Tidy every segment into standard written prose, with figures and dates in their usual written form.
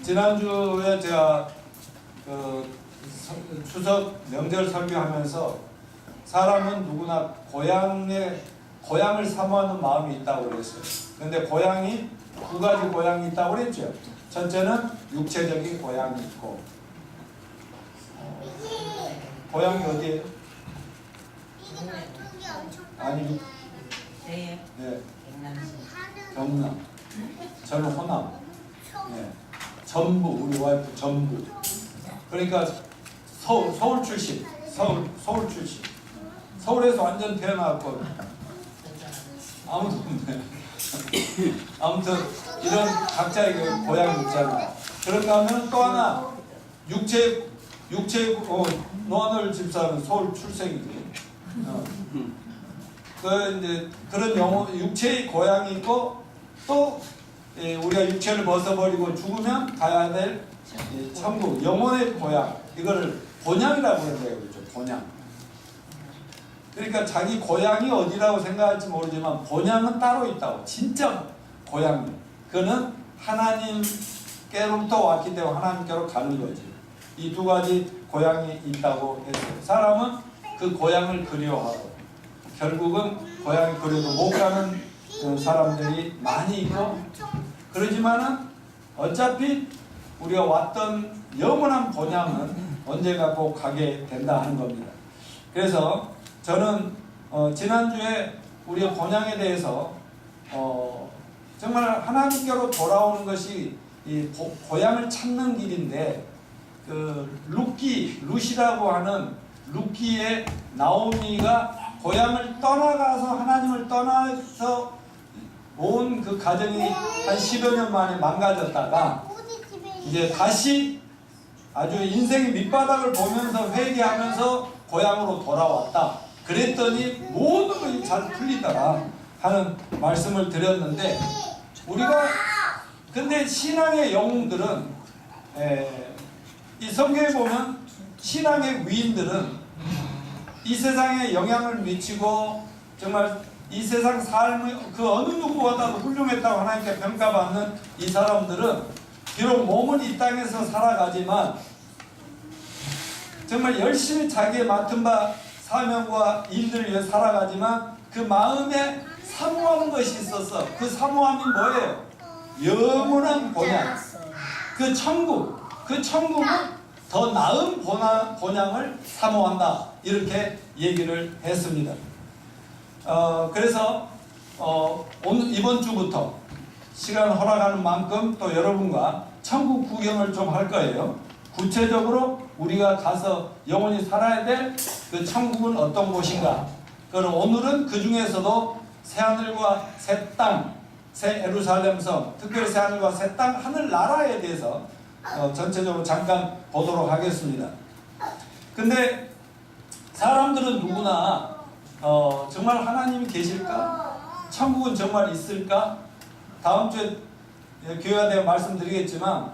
지난주에 제가 추석 명절 설교하면서 사람은 누구나 고향을 사모하는 마음이 있다고 그랬어요. 그런데 고향이 두 가지 고향이 있다고 그랬죠. 첫째는 육체적인 고향이 있고, 고향이 어디예요? 아니, 네. 네, 경남. 저는 호남. 네. 전부, 우리 와이프 전부. 그러니까 서울 출신. 서울 출신. 서울에서 완전 태어났고 아무도 없네. 아무튼 이런 각자의 그 고향이 있잖아. 그런가 하면 또 하나 육체 노하늘 집사는 서울 출생이지. 이제 그런 육체의 고향이 있고, 또 우리가 육체를 벗어버리고 죽으면 가야 될 천국, 영혼의 고향, 이거를 본향이라고 그러는데요, 그렇죠? 본향. 그러니까 자기 고향이 어디라고 생각할지 모르지만 본향은 따로 있다고. 진짜 고향. 그거는 하나님께로부터 왔기 때문에 하나님께로 가는 거지. 이 두 가지 고향이 있다고 했어요. 사람은 그 고향을 그리워하고, 결국은 고향이 그려도 못 가는 사람들이 많이 있고, 그러지만은 어차피 우리가 왔던 영원한 본향은 언젠가 꼭 가게 된다 하는 겁니다. 그래서 저는 지난주에 우리의 본향에 대해서 정말 하나님께로 돌아오는 것이 이 고향을 찾는 길인데, 룻이라고 하는 룻기의 나오미가 고향을 떠나가서 하나님을 떠나서 온 그 가정이 한 10여 년 만에 망가졌다가 이제 다시 아주 인생의 밑바닥을 보면서 회개하면서 고향으로 돌아왔다. 그랬더니 모든 것이 잘 풀리더라 하는 말씀을 드렸는데, 우리가 근데 신앙의 영웅들은 이 성경에 보면 신앙의 위인들은 이 세상에 영향을 미치고 정말 이 세상 삶의 그 어느 누구보다도 훌륭했다고 하나님께 평가받는 이 사람들은 비록 몸은 이 땅에서 살아가지만 정말 열심히 자기의 맡은 바 사명과 일들을 위해 살아가지만 그 마음에 사모하는 것이 있어서, 그 사모함이 뭐예요? 영원한 본향, 그 천국은 더 나은 본향을 사모한다, 이렇게 얘기를 했습니다. 그래서 오늘 이번 주부터 시간 허락하는 만큼 또 여러분과 천국 구경을 좀 할 거예요. 구체적으로 우리가 가서 영원히 살아야 될 그 천국은 어떤 곳인가. 그럼 오늘은 그 중에서도 새하늘과 새 땅, 새 예루살렘 성, 특별히 새하늘과 새 땅, 하늘나라에 대해서 전체적으로 잠깐 보도록 하겠습니다. 근데 사람들은 누구나 정말 하나님이 계실까? 천국은 정말 있을까? 다음 주에 교회에 대해 말씀드리겠지만,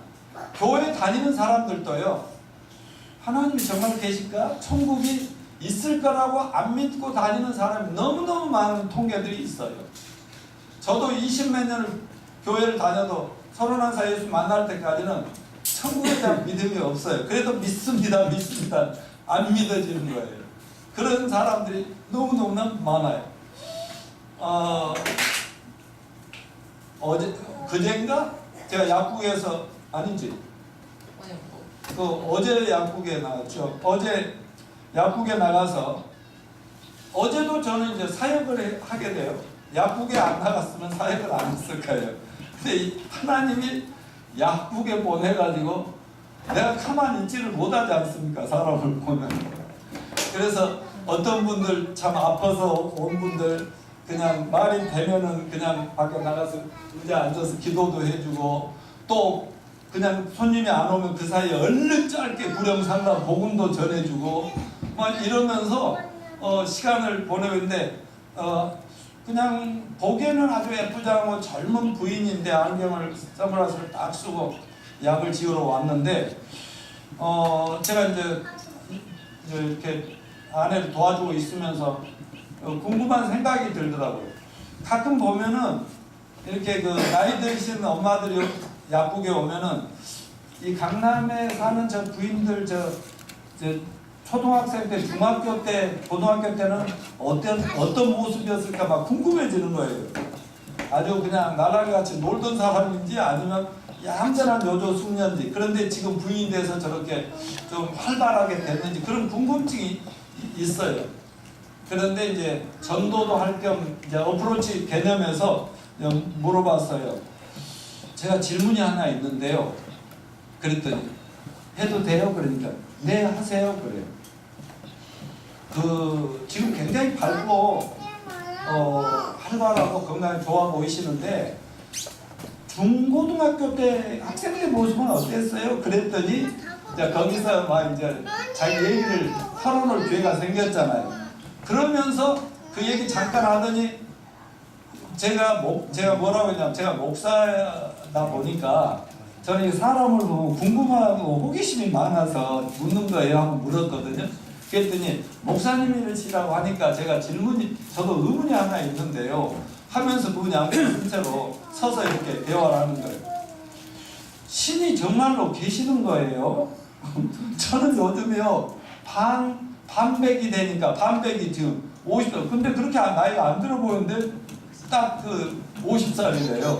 교회 다니는 사람들도요, 하나님이 정말 계실까? 천국이 있을 거라고 안 믿고 다니는 사람이 너무너무 많은 통계들이 있어요. 저도 20몇 년을 교회를 다녀도 31살 예수 만날 때까지는 천국에 대한 믿음이 없어요. 그래도 믿습니다. 안 믿어지는 거예요. 그런 사람들이 너무너무나 많아요. 그젠가 제가 약국에서, 아니지, 어제 약국에 나갔죠. 어제 약국에 나가서, 어제도 저는 이제 사역을 하게 돼요. 약국에 안 나갔으면 사역을 안 했을 거예요. 근데 하나님이 약국에 보내가지고 내가 가만히 있지를 못하지 않습니까? 사람을 보면. 그래서 어떤 분들 참 아파서 온 분들 그냥 말이 되면은 그냥 밖에 나가서 의자에 앉아서 기도도 해주고, 또 그냥 손님이 안 오면 그 사이에 얼른 짧게 구령상담 복음도 전해주고 막 이러면서 시간을 보내는데, 그냥 보기에는 아주 예쁘지 않고 젊은 부인인데 안경을, 선글라스를 딱 쓰고 약을 지으러 왔는데, 제가 이제 이렇게 아내를 도와주고 있으면서 궁금한 생각이 들더라고요. 가끔 보면은 이렇게 그 나이 드신 엄마들이 약국에 오면은 이 강남에 사는 저 부인들 저 초등학생 때, 중학교 때, 고등학교 때는 어떤 모습이었을까 막 궁금해지는 거예요. 아주 그냥 나날이 같이 놀던 사람인지 아니면 얌전한 여조 숙녀인지, 그런데 지금 부인이 돼서 저렇게 좀 활발하게 됐는지 그런 궁금증이 있어요. 그런데 이제 전도도 할 겸 이제 어프로치 개념에서 물어봤어요. 제가 질문이 하나 있는데요. 그랬더니 해도 돼요? 그러니까 네 하세요. 그래요. 지금 굉장히 밝고 활발하고 건강이 좋아 보이시는데 중고등학교 때 학생의 모습은 어땠어요? 그랬더니 거기서 막 이제 자기 얘기를 털어놓을 기회가 생겼잖아요. 그러면서 그 얘기 잠깐 하더니 제가 뭐라고 했냐면 제가 목사다 보니까 저는 사람을 보고 궁금하고 호기심이 많아서 묻는 거예요 하고 물었거든요. 그랬더니 목사님이시라고 하니까 제가 저도 의문이 하나 있는데요 하면서 그분이 앉은 채로 서서 이렇게 대화를 하는 거예요. 신이 정말로 계시는 거예요? 저는 요즘에요 반백이 되니까 반백이 지금 50살 근데 그렇게 나이가 안 들어 보이는데 딱 50살이래요.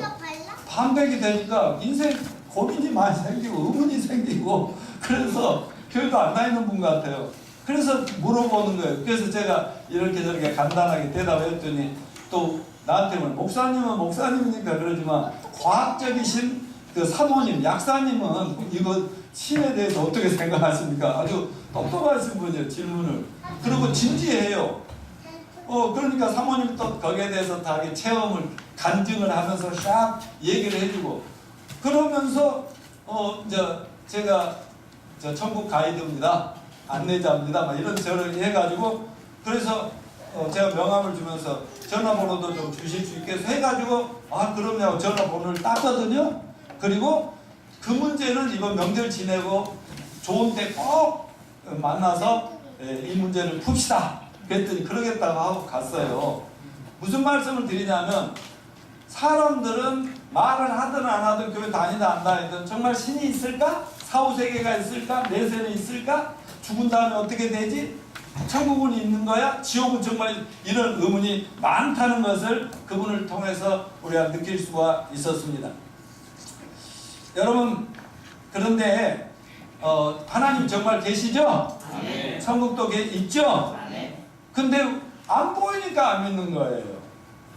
반백이 되니까 인생 고민이 많이 생기고 의문이 생기고 그래서 별도 안 나 있는 분 같아요. 그래서 물어보는 거예요. 그래서 제가 이렇게 저렇게 간단하게 대답했더니 또 나한테는 목사님은 목사님이니까 그러지만 과학적이신 그 사모님, 약사님은 이거 신에 대해서 어떻게 생각하십니까? 아주 똑똑하신 분이에요. 질문을. 그리고 진지해요. 그러니까 사모님도 거기에 대해서 다 체험을 간증을 하면서 싹 얘기를 해주고 그러면서 이제 제가 천국 가이드입니다. 안내자입니다. 막 이런 저를 해가지고 그래서 제가 명함을 주면서 전화번호도 좀 주실 수 있게 해서 해가지고 그럼요 전화번호를 땄거든요. 그리고 그 문제는 이번 명절 지내고 좋은 때 꼭 만나서 이 문제를 풉시다. 그랬더니 그러겠다고 하고 갔어요. 무슨 말씀을 드리냐면 사람들은 말을 하든 안 하든 교회 다니다 안 다니든 정말 신이 있을까? 사후세계가 있을까? 내세는 있을까? 죽은 다음에 어떻게 되지? 천국은 있는 거야? 지옥은 정말 이런 의문이 많다는 것을 그분을 통해서 우리가 느낄 수가 있었습니다. 여러분 그런데 하나님 정말 계시죠? 네. 천국도 있죠? 네. 근데 안 보이니까 안 믿는 거예요.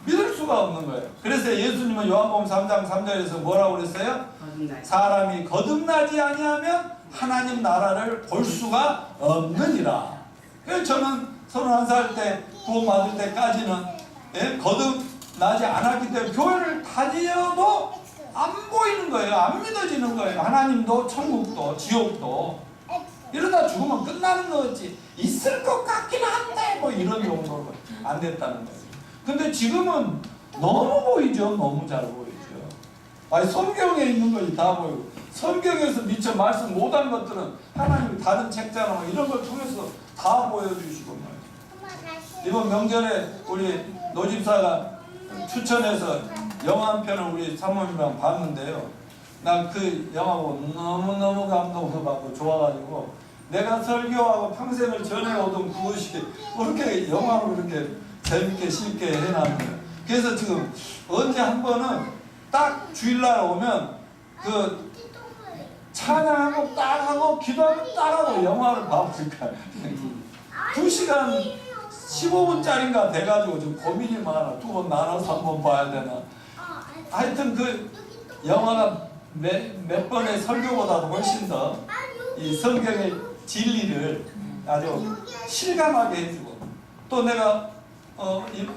믿을 수가 없는 거예요. 그래서 예수님은 요한복음 3장 3절에서 뭐라고 그랬어요? 사람이 거듭나지 아니하면 하나님 나라를 볼 수가 없느니라. 그래서 저는 31살 때 구원받을 때까지는 거듭나지 않았기 때문에 교회를 다녀도 안 보이는 거예요. 안 믿어지는 거예요. 하나님도 천국도 지옥도 이러다 죽으면 끝나는 거지. 있을 것 같긴 한데 뭐 이런 정도로 안 됐다는 거예요. 근데 지금은 너무 보이죠. 너무 잘 보이죠. 아니 성경에 있는 것이 다 보이고 성경에서 미처 말씀 못한 것들은 하나님이 다른 책자나 뭐 이런 걸 통해서 다 보여주시고 말이죠. 이번 명절에 우리 노집사가 추천해서 영화 한 편을 우리 사모님이랑 봤는데요. 난 그 영화 보고 너무너무 감동을 받고 좋아가지고 내가 설교하고 평생을 전해오던 그것이 그렇게 영화로 그렇게 재밌게 쉽게 해놨네요. 그래서 지금 언제 한 번은 딱 주일날 오면 그 찬양하고 딱 하고 기도하고 딱 하고 영화를 봐보니까 2시간 15분짜리인가 돼가지고 지금 고민이 많아. 2번 나눠서 한 번 봐야 되나. 하여튼 그 영화가 몇 번의 설교보다도 훨씬 더 이 성경의 진리를 아주 실감하게 해주고 또 내가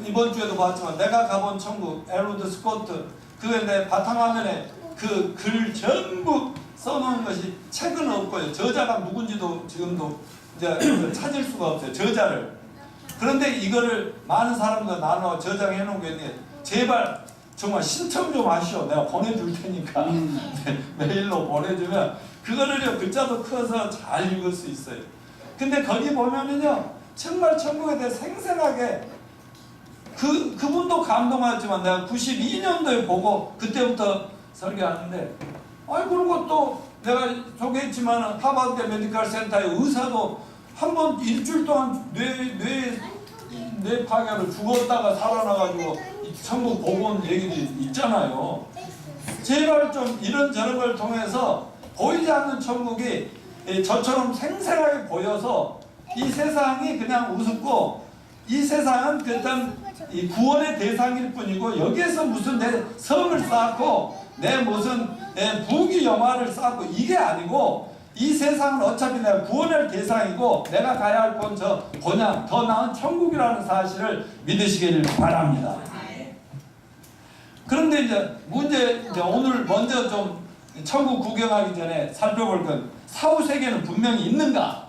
이번 주에도 봤지만 내가 가본 천국 엘로드 스코트 그게 내 바탕화면에 그 글 전부 써놓은 것이 책은 없고요. 저자가 누군지도 지금도 이제 찾을 수가 없어요. 저자를. 그런데 이거를 많은 사람들 나눠 저장해 놓은 게 있는데 제발 정말 신청 좀 하시오. 내가 보내줄 테니까 메일로 보내주면 그거를요 글자도 커서 잘 읽을 수 있어요. 근데 거기 보면은요 정말 천국에 대해 생생하게 그분도 감동하지만 내가 92년도에 보고 그때부터 설교하는데 그리고 또 내가 소개했지만 하버드 메디컬 센터의 의사도 한 번 일주일 동안 뇌 파괴로 죽었다가 살아나가지고 천국 보고 온 얘기들이 있잖아요. 제발 좀 이런저런 걸 통해서 보이지 않는 천국이 저처럼 생생하게 보여서 이 세상이 그냥 우습고 이 세상은 일단 이 구원의 대상일 뿐이고 여기에서 무슨 내 성을 쌓고 내 무슨 내 부귀 영화를 쌓고 이게 아니고 이 세상은 어차피 내가 구원의 대상이고 내가 가야 할 건 저 본향 더 나은 천국이라는 사실을 믿으시기를 바랍니다. 그런데 이제 오늘 먼저 좀 천국 구경하기 전에 살펴볼 건 사후세계는 분명히 있는가?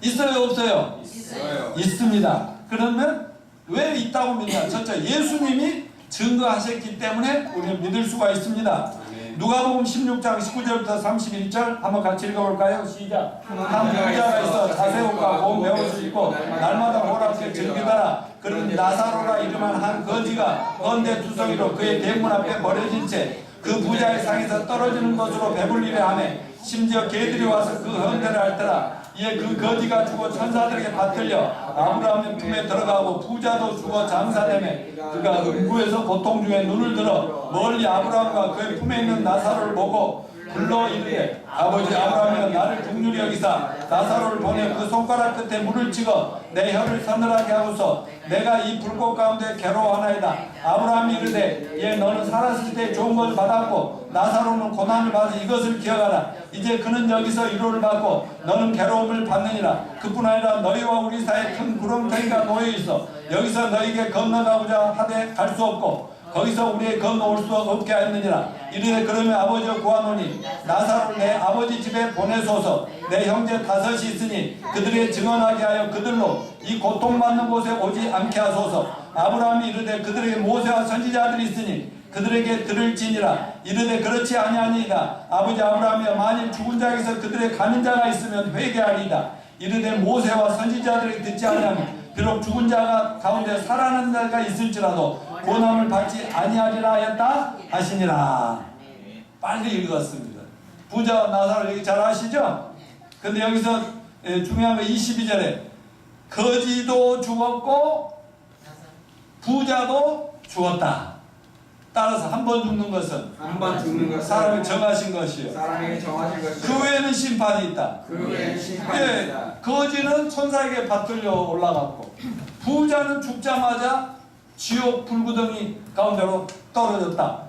있어요, 없어요? 있어요. 있습니다. 그러면 왜 있다고 믿냐? 첫째, 예수님이 증거하셨기 때문에 우리는 믿을 수가 있습니다. 누가복음 16장 19절부터 31절 한번 같이 읽어볼까요? 시작. 한 부자가 있어 자세옷과 곰 배옷을 입고 날마다 보랍게 즐기더라. 그런 나사로라 이름한 한 거지가 건대 투성이로 그의 대문 앞에 버려진 채 그 부자의 상에서 떨어지는 것으로 배불리려 하매 심지어 개들이 와서 그 헌대를 앓더라. 이에 그 거지가 죽어 천사들에게 받들려 아브라함의 품에 들어가고 부자도 죽어 장사되매 그가 음부에서 고통 중에 눈을 들어 멀리 아브라함과 그의 품에 있는 나사로를 보고 불러 이르되 아버지 아브라함이여 나를 긍휼히 여기사 나사로를 보내 그 손가락 끝에 물을 찍어 내 혀를 서늘하게 하고서 내가 이 불꽃 가운데 괴로워하나이다. 아브라함이 이르되 얘 너는 살았을 때 좋은 것을 받았고 나사로는 고난을 받아 이것을 기억하라. 이제 그는 여기서 위로를 받고 너는 괴로움을 받느니라. 그뿐 아니라 너희와 우리 사이에 큰 구렁텅이가 놓여있어 여기서 너희에게 건너가고자 하되 갈 수 없고 거기서 우리의 건너올 수 없게 하였느니라. 이르되 그러면 아버지여 구하노니 나사로를 내 아버지 집에 보내소서. 내 형제 5이 있으니 그들의 증언하게 하여 그들로 이 고통받는 곳에 오지 않게 하소서. 아브라함이 이르되 그들에게 모세와 선지자들이 있으니 그들에게 들을지니라. 이르되 그렇지 아니하니이다. 아버지 아브라함이여 만일 죽은 자에게서 그들의 가는 자가 있으면 회개하리이다. 이르되 모세와 선지자들에게 듣지 아니하면 비록 죽은 자가 가운데 살아난 자가 있을지라도 고난을 받지 아니하리라 하였다 하시니라. 빨리 읽었습니다. 부자와 나사로 얘기 잘 아시죠? 근데 여기서 중요한 거 22절에 거지도 죽었고 부자도 죽었다. 따라서 한 번 죽는 것은 한 번 죽는 것은 사람이 정하신 것이요. 사람에게 정하신 것이요. 그 외에는 심판이 있다. 그 외에는 심판이 있다. 거지는 천사에게 받들려 올라갔고 부자는 죽자마자 지옥 불구덩이 가운데로 떨어졌다.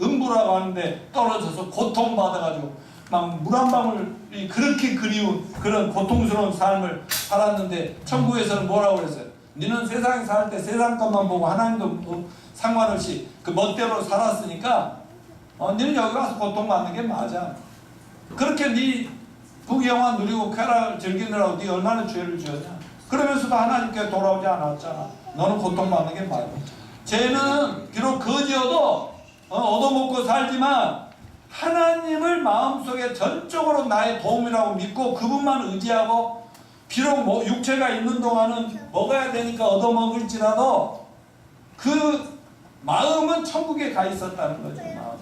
음부라고 하는데 떨어져서 고통받아가지고 막 물 한 방울이 그렇게 그리운 그런 고통스러운 삶을 살았는데 천국에서는 뭐라고 그랬어요? 너는 세상에 살 때 세상 것만 보고 하나님도 상관없이 그 멋대로 살았으니까 너는 여기 와서 고통받는 게 맞아. 그렇게 네 부귀영화 누리고 쾌락을 즐기느라고 네 얼마나 죄를 지었냐. 그러면서도 하나님께 돌아오지 않았잖아. 너는 고통받는 게 맞아. 쟤는 비록 거지여도 얻어먹고 살지만 하나님을 마음속에 전적으로 나의 도움이라고 믿고 그분만 의지하고 비록 뭐 육체가 있는 동안은 먹어야 되니까 얻어먹을지라도 그 마음은 천국에 가 있었다는 거죠. 마음.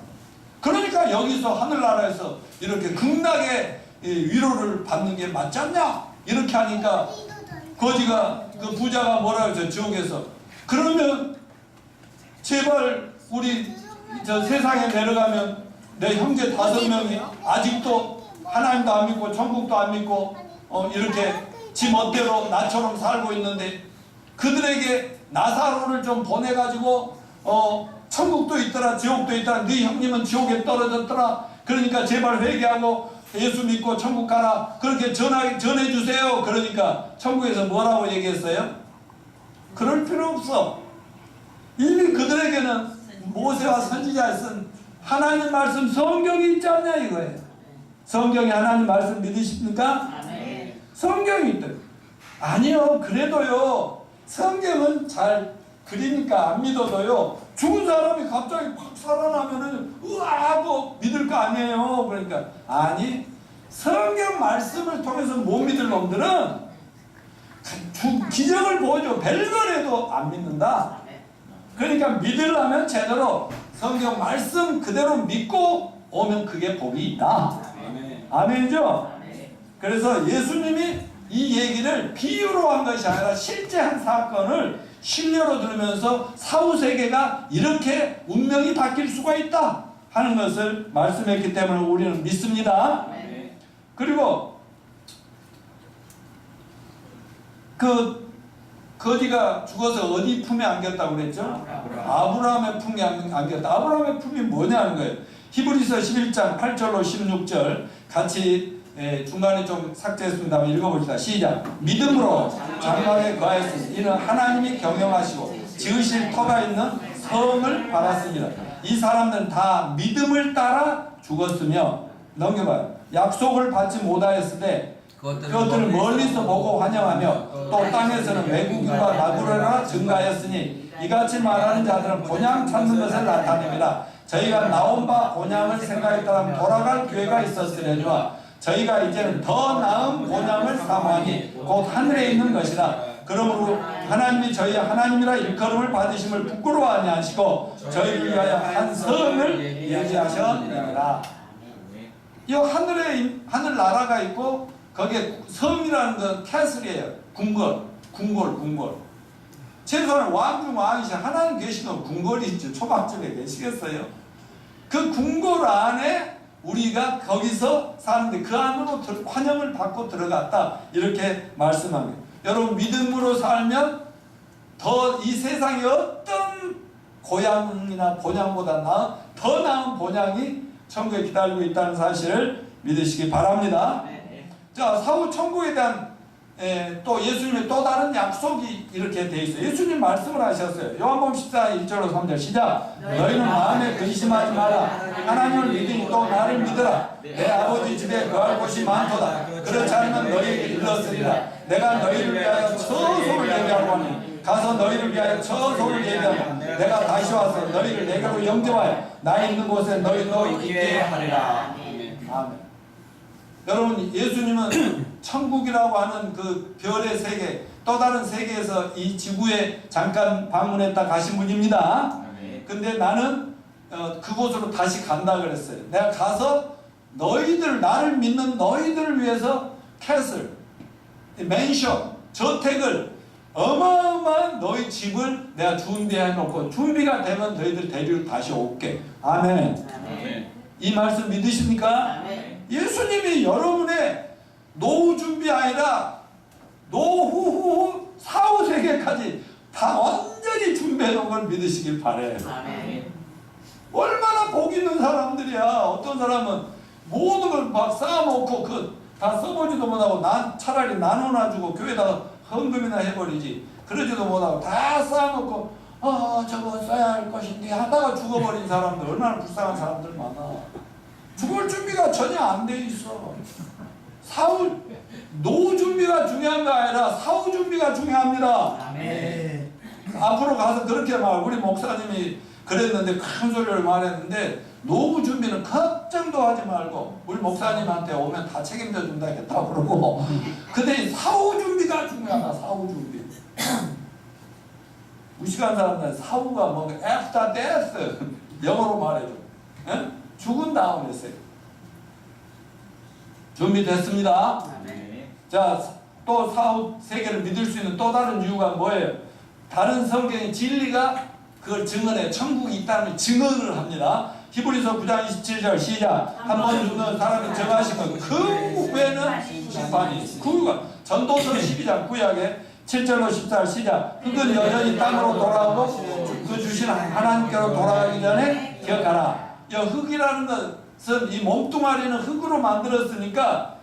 그러니까 여기서 하늘나라에서 이렇게 극락의 위로를 받는 게 맞지 않냐? 이렇게 하니까 거지가 그 부자가 뭐라 그랬어요? 지옥에서. 그러면 제발 우리 저 세상에 내려가면 내 형제 5명이 아직도 하나님도 안 믿고 천국도 안 믿고 이렇게 지 멋대로 나처럼 살고 있는데 그들에게 나사로를 좀 보내가지고 천국도 있더라 지옥도 있더라 네 형님은 지옥에 떨어졌더라 그러니까 제발 회개하고 예수 믿고 천국 가라 그렇게 전해주세요. 그러니까 천국에서 뭐라고 얘기했어요? 그럴 필요 없어. 이미 그들에게는 모세와 선지자에 쓴 하나님 말씀 성경이 있지 않냐 이거예요. 성경이 하나님 말씀 믿으십니까? 성경이 있다. 아니요. 그래도요. 성경은 잘 그리니까 안 믿어도요. 죽은 사람이 갑자기 팍 살아나면은 우와 뭐 믿을 거 아니에요. 그러니까 아니 성경 말씀을 통해서 못 믿을 놈들은 기적을 보여줘. 별거래도 안 믿는다. 그러니까 믿으려면 제대로 성경 말씀 그대로 믿고 오면 그게 복이 있다. 아멘. 아멘이죠? 그래서 예수님이 이 얘기를 비유로 한 것이 아니라 실제 한 사건을 신뢰로 들으면서 사후세계가 이렇게 운명이 바뀔 수가 있다 하는 것을 말씀했기 때문에 우리는 믿습니다. 그리고 그 거지가 죽어서 어디 품에 안겼다고 그랬죠? 아브라함의 품에 안겼다. 아브라함의 품이 뭐냐는 거예요. 히브리서 11장 8절로 16절 같이 중간에 좀 삭제했습니다만 읽어봅시다. 시작. 믿음으로 장막에 거하였으니 이는 하나님이 경영하시고 지으실 터가 있는 성을 받았습니다. 이 사람들은 다 믿음을 따라 죽었으며 넘겨봐요. 약속을 받지 못하였을 때 그것들을 멀리서 보고 환영하며 또 땅에서는 외국인과 나그네라 증가하였으니 이같이 말하는 자들은 본향 찾는 것을 나타냅니다. 저희가 나온 바 본향을 생각했다면 돌아갈 기회가 있었으려니와 저희가 이제는 더 나은 본향을 사모하니 곧 하늘에 있는 것이라. 그러므로 하나님이 저희 하나님이라 일컬음을 받으심을 부끄러워하지 않으시고 저희를 위하여 한 성을 예비하셨느니라. 이 하늘 나라가 있고 거기에 섬이라는 건 캐슬이에요. 궁궐. 최소한 왕 중 왕이시 하나님 계시면 궁궐이 있죠. 초막집에 계시겠어요? 그 궁궐 안에 우리가 거기서 사는데 그 안으로 환영을 받고 들어갔다. 이렇게 말씀합니다. 여러분 믿음으로 살면 더 이 세상의 어떤 고향이나 본향보다 더 나은 본향이 천국에 기다리고 있다는 사실을 믿으시기 바랍니다. 자, 사후 천국에 대한 또 예수님의 또 다른 약속이 이렇게 되어 있어요. 예수님 말씀을 하셨어요. 요한복음 14장 1절로 3절 시작. 너희는 마음에 근심하지 마라. 하나님을 믿으니 또 나를 믿으라. 내 아버지 집에 거할 곳이 많도다. 그렇지 않으면 너희에게 일렀으리라. 내가 너희를 위하여 처소를 예비하고 하니 가서 너희를 위하여 처소를 예비하며 내가 다시 와서 너희를 내게로 영접하여 나 있는 곳에 너희도 있게 하리라. 아멘. 여러분 예수님은 천국이라고 하는 그 별의 세계 또 다른 세계에서 이 지구에 잠깐 방문했다 가신 분입니다. 근데 나는 그곳으로 다시 간다 그랬어요. 내가 가서 나를 믿는 너희들을 위해서 캐슬, 맨션, 저택을 어마어마한 너희 집을 내가 준비해 놓고 준비가 되면 너희들 데리러 다시 올게. 아멘. 이 말씀 믿으십니까? 예수님이 여러분의 노후 준비 아니라 노후 사후 세계까지 다 완전히 준비해 놓은 걸 믿으시길 바래요. 얼마나 복 있는 사람들이야. 어떤 사람은 모든 걸 막 쌓아놓고 다 써보지도 못하고 차라리 나눠놔주고 교회다가 헌금이나 해버리지. 그러지도 못하고 다 쌓아놓고 저거 써야 할 것인데 하다가 죽어버린 사람들 얼마나 불쌍한 사람들 많아. 죽을 준비가 전혀 안 돼 있어. 노후 준비가 중요한 거 아니라 사후 준비가 중요합니다. 앞으로 가서 그렇게 우리 목사님이 그랬는데 큰 소리를 말했는데 노후 준비는 걱정도 하지 말고 우리 목사님한테 오면 다 책임져 준다겠다 그러고 근데 사후 준비가 중요하다. 사후 준비. 무식한 사람들은 사후가 뭔가 after death 영어로 말해줘. 에? 죽은 다음 했어요. 준비됐습니다. 자, 또 사후 세계를 믿을 수 있는 또 다른 이유가 뭐예요? 다른 성경의 진리가 그걸 증언해. 천국이 있다는 증언을 합니다. 히브리서 9장 27절 시작. 한 번 죽는 사람이 정하시면 그 후에는 심판이 있습니다. 그 후가 전도서 12장 구약에 7절로 14절 시작. 흙은 여전히 땅으로 돌아오고 그 주신 하나님께로 돌아가기 전에 기억하라. 흙이라는 것은 이 몸뚱아리는 흙으로 만들었으니까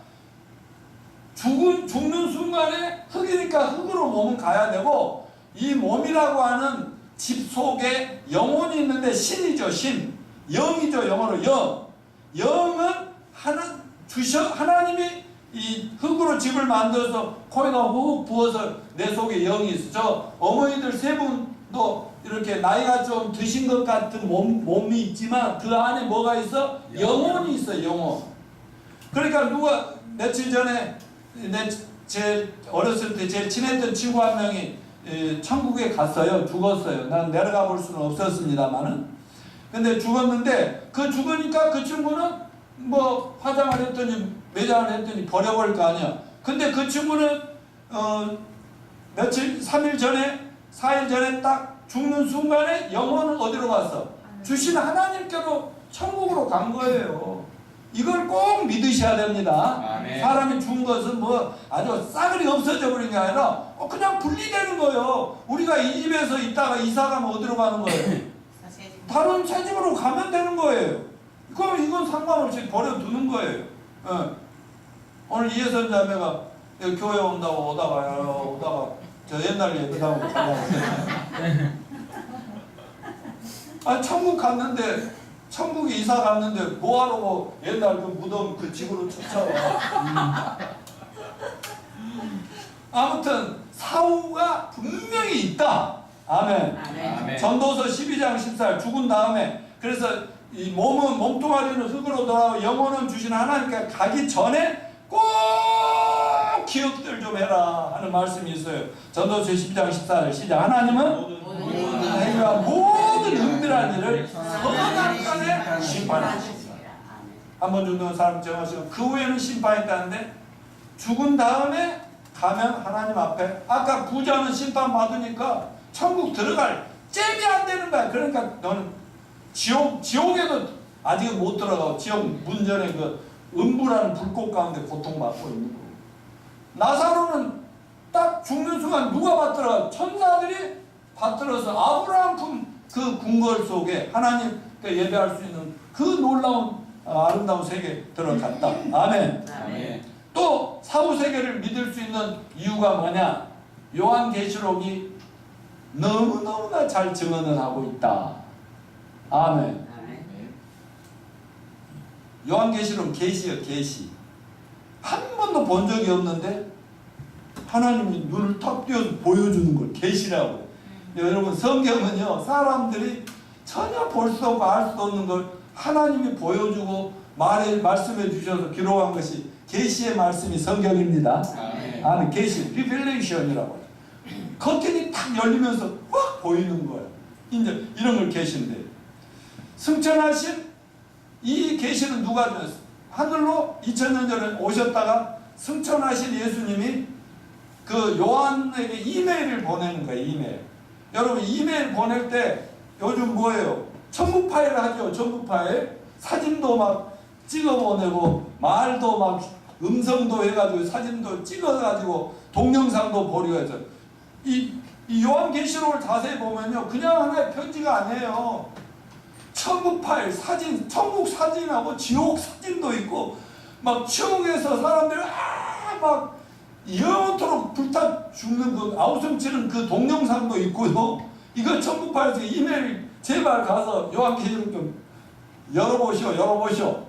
죽는 순간에 흙이니까 흙으로 몸은 가야 되고 이 몸이라고 하는 집 속에 영혼이 있는데 신이죠. 신. 영이죠. 영어로 영. 영은 하나님이 이 흙으로 집을 만들어서 코에다 훅 부어서 내 속에 영이 있어. 저 어머니들 세 분도 이렇게 나이가 좀 드신 것 같은 몸이 있지만 그 안에 뭐가 있어? 영혼이 있어. 영혼. 그러니까 누가 며칠 전에 제 어렸을 때 제일 친했던 친구 한 명이 천국에 갔어요. 죽었어요. 난 내려가 볼 수는 없었습니다만은 근데 죽었는데 그 죽으니까 그 친구는 뭐 화장을 했더니 매장을 했더니 버려버릴 거 아니야. 근데 그 친구는 3일 전에 4일 전에 딱 죽는 순간에 영혼은 어디로 갔어? 주신 하나님께로 천국으로 간 거예요. 이걸 꼭 믿으셔야 됩니다. 아멘. 사람이 죽은 것은 뭐 아주 싸그리 없어져 버린 게 아니라 그냥 분리되는 거예요. 우리가 이 집에서 있다가 이사 가면 어디로 가는 거예요? 다른 새 집으로 가면 되는 거예요. 그럼 이건 상관없이 버려두는 거예요. 오늘 이혜선 자매가 여기 교회 온다고 오다가 저 옛날 예배당으로 찾아왔어요. 아, 천국 갔는데 천국에 이사 갔는데 뭐하러 옛날 그 무덤 그 집으로 쫓아와. 아무튼 사후가 분명히 있다. 아멘. 아멘. 전도서 12장 14절 죽은 다음에 그래서 이 몸뚱아리는 흙으로 돌아오고 영혼은 주신 하나님께 가기 전에 꼭 기억들 좀 해라 하는 말씀이 있어요. 전도서 12장 14절 시작. 하나님은 너희와 모든 은밀한 일을 선악간에 심판하십니다. 한번 죽는 사람 정하시고 그 후에는 심판이 있다는데 죽은 다음에 가면 하나님 앞에 아까 부자는 심판 받으니까 천국 들어갈 잽이 안 되는 거야. 그러니까 너는 지옥에도 아직은 못 들어가고 지옥 문전에 그 음부라는 불꽃 가운데 고통받고 있는 거고. 나사로는 딱 죽는 순간 누가 받들어가? 천사들이 받들어서 아브라함 품 그 궁궐 속에 하나님 예배할 수 있는 그 놀라운 아름다운 세계에 들어갔다. 아멘. 아멘. 또 사후세계를 믿을 수 있는 이유가 뭐냐? 요한계시록이 너무너무나 잘 증언을 하고 있다. 아멘. 요한계시록은 계시예요. 계시. 한 번도 본 적이 없는데 하나님이 눈을 탁 띄어서 보여주는 걸 계시라고. 여러분 성경은요 사람들이 전혀 볼 수 없고 알 수 없는 걸 하나님이 보여주고 말씀해 주셔서 기록한 것이 계시의 말씀이 성경입니다. 아멘. 계시, 리벨레이션이라고. 커튼이 탁 열리면서 확 보이는 거예요. 이제 이런 걸 계시인데 승천하신 이 계시는 누가 줬어요? 하늘로 2000년 전에 오셨다가 승천하신 예수님이 그 요한에게 이메일을 보내는 거예요. 이메일. 여러분 이메일 보낼 때 요즘 뭐예요? 천국 파일 하죠. 천국 파일. 사진도 막 찍어 보내고 말도 막 음성도 해가지고 사진도 찍어가지고 동영상도 보내고 해서 이 요한계시록을 자세히 보면요 그냥 하나의 편지가 아니에요. 천국 파일 사진, 천국 사진하고 지옥 사진도 있고 막 지옥에서 사람들이 막 영원토록 불타 죽는 그 아우성치는 그 동영상도 있고요. 이거 천국 파일에서 이메일 제발 가서 요한계시록 좀 열어보시오.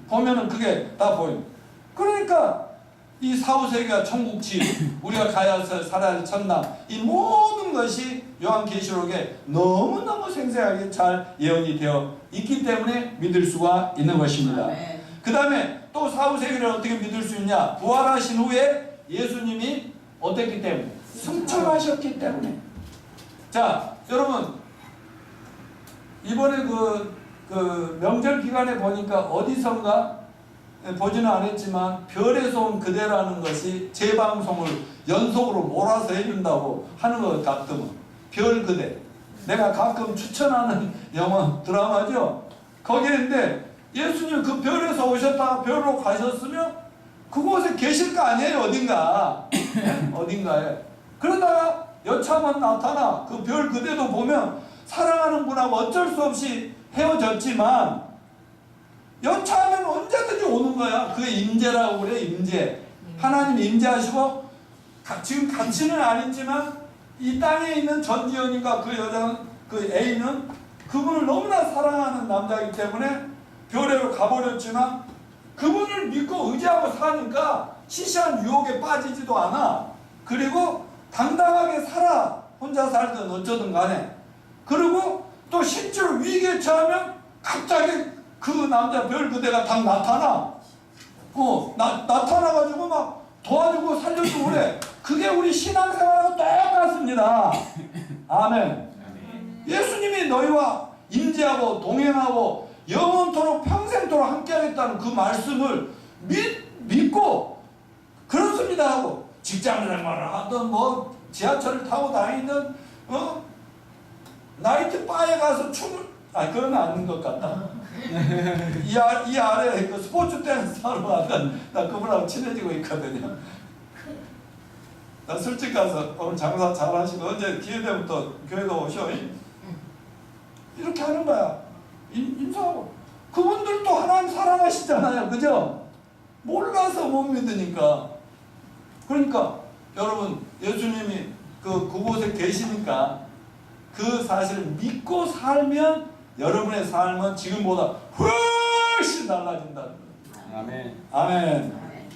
보면은 그게 다 보여요. 그러니까 이 사후세계가 천국지 우리가 가야 살아야 할 천당 이 모든 것이 요한계시록에 너무너무 생생하게 잘 예언이 되어 있기 때문에 믿을 수가 있는 것입니다. 그 다음에 또 사후세계를 어떻게 믿을 수 있냐? 부활하신 후에 예수님이 어땠기 때문에? 승천하셨기 때문에. 자 여러분 이번에 그 명절 기간에 보니까 어디선가 보지는 않았지만 별에서 온 그대라는 것이 재방송을 연속으로 몰아서 해준다고 하는 것 같더만. 별 그대. 내가 가끔 추천하는 영화 드라마죠. 거기에 있는데 예수님 그 별에서 오셨다가 별로 가셨으면 그곳에 계실 거 아니에요. 어딘가. 어딘가에. 그러다가 여차만 나타나 그 별 그대도 보면 사랑하는 분하고 어쩔 수 없이 헤어졌지만 여차하면 언제든지 오는 거야. 그게 임재라고 그래. 임재. 하나님이 임재하시고 지금 같이는 아니지만 이 땅에 있는 전지현이가 그 여자는 그 애인은 그분을 너무나 사랑하는 남자이기 때문에 별에로 가버렸지만 그분을 믿고 의지하고 사니까 시시한 유혹에 빠지지도 않아. 그리고 당당하게 살아. 혼자 살든 어쩌든 간에. 그리고 또 실제로 위기에 처하면 갑자기 그 남자 별 그대가 딱 나타나. 나타나가지고 막 도와주고 살려주고 그래. 그게 우리 신앙생활하고 똑같습니다. 아멘. 예수님이 너희와 임재하고 동행하고 영원토록 평생토록 함께하겠다는 그 말씀을 믿고 그렇습니다 하고 직장 생활을 하든 뭐 지하철을 타고 다니든 나이트 바에 가서 춤을 그건 아닌 것 같다. 이 아래 그 스포츠 댄스 하러 가든 나 그분하고 친해지고 있거든요. 나 솔직히 가서 오늘 장사 잘 하시고 언제 기회 되면 또 교회도 오셔. 이렇게 하는 거야. 인사하고. 그분들도 하나님 사랑하시잖아요. 그죠? 몰라서 못 믿으니까. 그러니까 여러분 예수님이 그곳에 계시니까 그 사실을 믿고 살면 여러분의 삶은 지금보다 훨씬 달라진다는 거예요. 아멘. 아멘.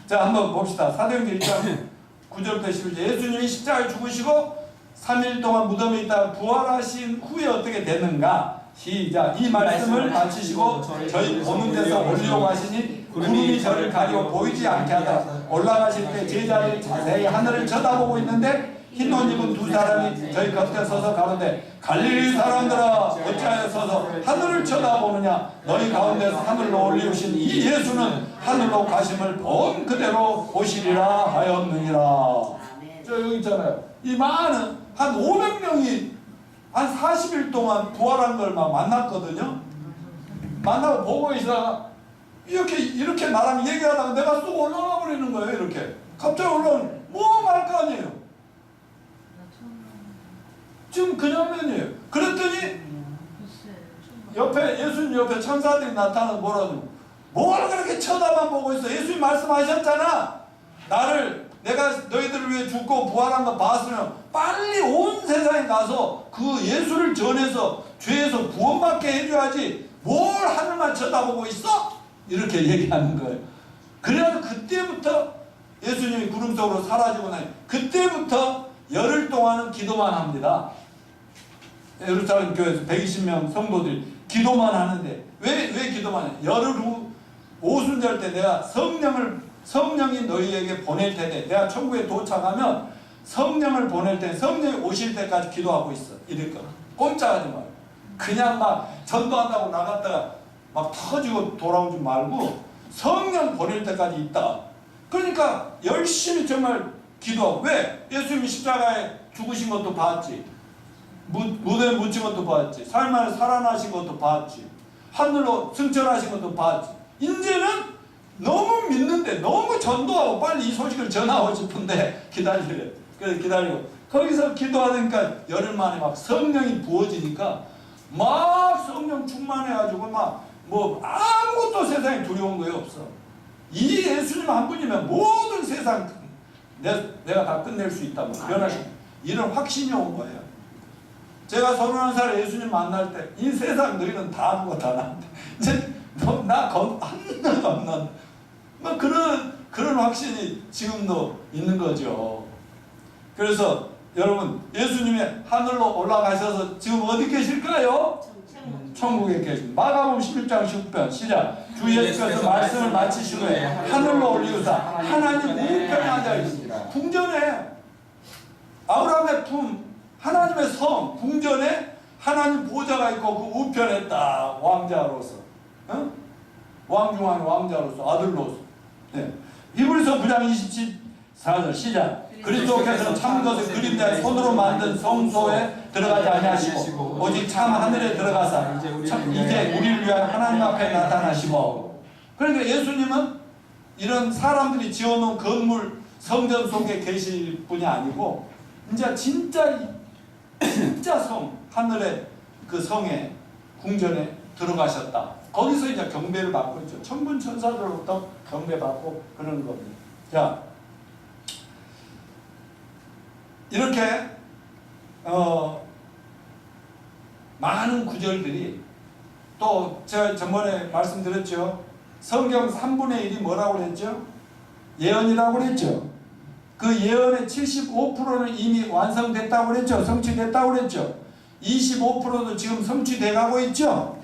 자, 한번 봅시다. 사도행전 1장 9절부터 11절. 예수님이 십자가에 죽으시고 3일 동안 무덤에 있다가 부활하신 후에 어떻게 됐는가? 시작. 이 말씀을 마치시고 저희 보는 데서 올리려고 하시니 구름이 저를 가리고 보이지 않게 하다 올라가실 때 제자들이 자세히 하늘을 쳐다보고 있는데 흰 옷 입은 두 사람이 저희 곁에 서서 가는데 갈릴리 사람들아 어찌하여 서서 하늘을 쳐다보느냐 너희 가운데서 하늘로 올리우신 이 예수는 하늘로 가심을 본 그대로 오시리라 하였느니라. 저 여기 있잖아요. 이 많은 한 500명이 한 40일 동안 부활한 걸 막 만났거든요. 만나고 보고 있다가 이렇게 나랑 얘기하다가 내가 쑥 올라가 버리는 거예요. 이렇게 갑자기 올라오면 뭐 말 거 아니에요. 지금 그 장면이에요. 그랬더니 옆에 예수님 옆에 천사들이 나타나서 뭐라고 뭘 그렇게 쳐다만 보고 있어. 예수님 말씀하셨잖아. 내가 너희들을 위해 죽고 부활한 거 봤으면 빨리 온 세상에 가서 그 예수를 전해서 죄에서 구원받게 해줘야지 뭘 하늘만 쳐다보고 있어? 이렇게 얘기하는 거예요. 그래서 그때부터 예수님이 구름 속으로 사라지고 나니 그때부터 열흘 동안은 기도만 합니다. 예루살렘 교회에서 120명 성도들이 기도만 하는데 왜 기도만 해? 열흘 후 오순절 때 내가 성령이 너희에게 보낼 텐데 내가 천국에 도착하면 성령을 보낼 때 성령이 오실 때까지 기도하고 있어. 이럴 거 꼼짝하지 말고 그냥 막 전도한다고 나갔다가 막 터지고 돌아오지 말고 성령 보낼 때까지 있다. 그러니까 열심히 정말 기도하고 왜? 예수님이 십자가에 죽으신 것도 봤지. 무대에 묻힌 것도 봤지. 삶 안에 살아나신 것도 봤지. 하늘로 승천하신 것도 봤지. 이제는 너무 믿는데 너무 전도하고 빨리 이 소식을 전하고 싶은데 기다리래. 그래서 기다리고 거기서 기도하니까 열흘 만에 막 성령이 부어지니까 막 성령 충만해가지고 막 뭐 아무것도 세상에 두려운 거에 없어. 이 예수님 한 분이면 모든 세상 내가 다 끝낼 수 있다고 변하신 이런 확신이 온 거예요. 제가 31살 예수님 만날 때 이 세상 너희는 다 아무것도 안 하는데 이제 나 하나도 안 난다. 뭐 그런 확신이 지금도 있는 거죠. 그래서 여러분 예수님이 하늘로 올라가셔서 지금 어디 계실까요? 천국에 계십니다. 마가복음 11장 10편 시작. 주 예수께서 말씀을 마치시고 하늘로 올리우사 하나님 우편에 앉아 있습니다. 궁전에 아브라함의 품 하나님의 성 궁전에 하나님 보좌가 있고 그 우편에 딱 왕자로서 왕 중 한 왕자로서 아들로서. 네. 히브리서 9장 24절 시작. 그리스도께서는 참 것을 그림자에 손으로 만든 성소에 들어가지 아니하시고 오직 참 하늘에 들어가사 이제 우리를 위하여 하나님 앞에 나타나시고. 그러니까 예수님은 이런 사람들이 지어놓은 건물 성전 속에 계실 분이 아니고 이제 진짜 성 하늘의 그 성에 궁전에 들어가셨다. 거기서 이제 경배를 받고 있죠. 천군 천사들로부터 경배받고 그러는 겁니다. 자, 이렇게 많은 구절들이 또 제가 전번에 말씀드렸죠. 성경 3분의 1이 뭐라고 그랬죠? 예언이라고 그랬죠. 그 예언의 75%는 이미 완성됐다고 그랬죠. 성취됐다고 그랬죠. 25%도 지금 성취돼 가고 있죠.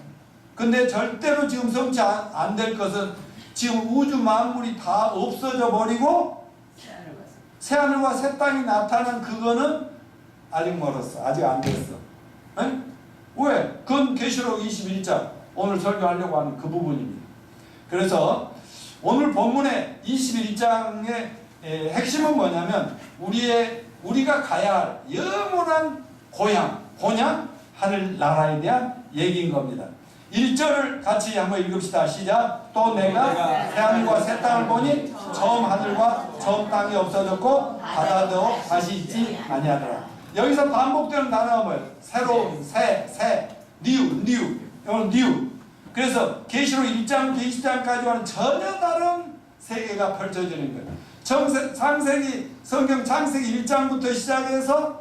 근데 절대로 지금 성취 안 될 것은 지금 우주 만물이 다 없어져 버리고 새하늘과 새 땅이 나타난 그거는 아직 멀었어. 아직 안 됐어. 에? 왜? 그건 계시록 21장 오늘 설교하려고 하는 그 부분입니다. 그래서 오늘 본문의 21장의 핵심은 뭐냐면 우리가 가야 할 영원한 본향 하늘나라에 대한 얘기인 겁니다. 1절을 같이 한번 읽읍시다. 시작. 또 내가 새 하늘과 새 땅을 보니 처음 하늘과 처음 땅이 없어졌고 바다도 다시 있지 아니하더라. 여기서 반복되는 단어가 뭐예요? 새로운, 새, new. 그래서 계시록 1장, 20장까지와는 전혀 다른 세계가 펼쳐지는 거예요. 성경 창세기 1장부터 시작해서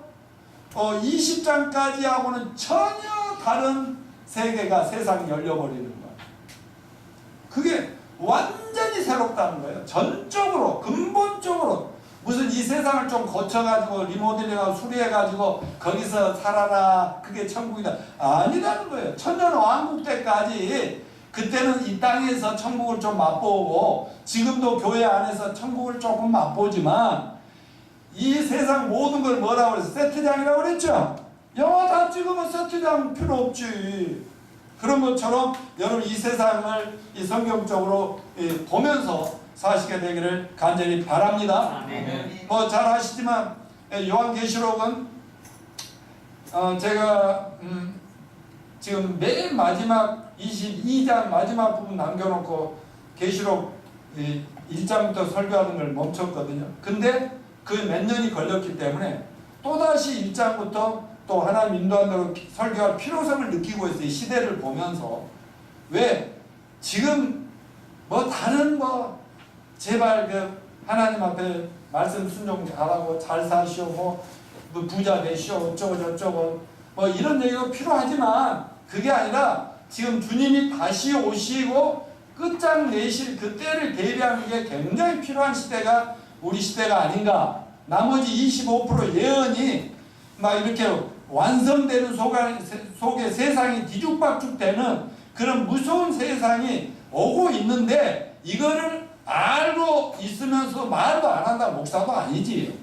20장까지 하고는 전혀 다른 세계가 세상이 열려버리는 거예요. 그게 완전히 새롭다는 거예요. 전적으로, 근본적으로. 무슨 이 세상을 좀 고쳐가지고 리모델링하고 수리해가지고 거기서 살아라 그게 천국이다 아니라는 거예요. 천년왕국 때까지 그때는 이 땅에서 천국을 좀 맛보고 지금도 교회 안에서 천국을 조금 맛보지만 이 세상 모든 걸 뭐라고 그랬어? 세트장이라고 그랬죠? 영화 다 찍으면 세트장 필요 없지. 그런 것처럼 여러분 이 세상을 이 성경적으로 보면서 사시게 되기를 간절히 바랍니다. 뭐 잘 아시지만 요한계시록은 제가 지금 맨 마지막 22장 마지막 부분 남겨놓고 계시록 1장부터 설교하는 걸 멈췄거든요. 근데 그 몇 년이 걸렸기 때문에 또다시 1장부터 또 하나님 인도한다고 설교할 필요성을 느끼고 있어요. 이 시대를 보면서. 왜? 지금 뭐 다른 제발 하나님 앞에 말씀 순종 잘하고 잘 사시오 뭐 부자 되시오 어쩌고 저쩌고 뭐 이런 얘기가 필요하지만 그게 아니라 지금 주님이 다시 오시고 끝장내실 그 때를 대비하는 게 굉장히 필요한 시대가 우리 시대가 아닌가. 나머지 25% 예언이 막 이렇게 완성되는 속에 세상이 뒤죽박죽되는 그런 무서운 세상이 오고 있는데 이거를 알고 있으면서 말도 안 한다 목사도 아니지.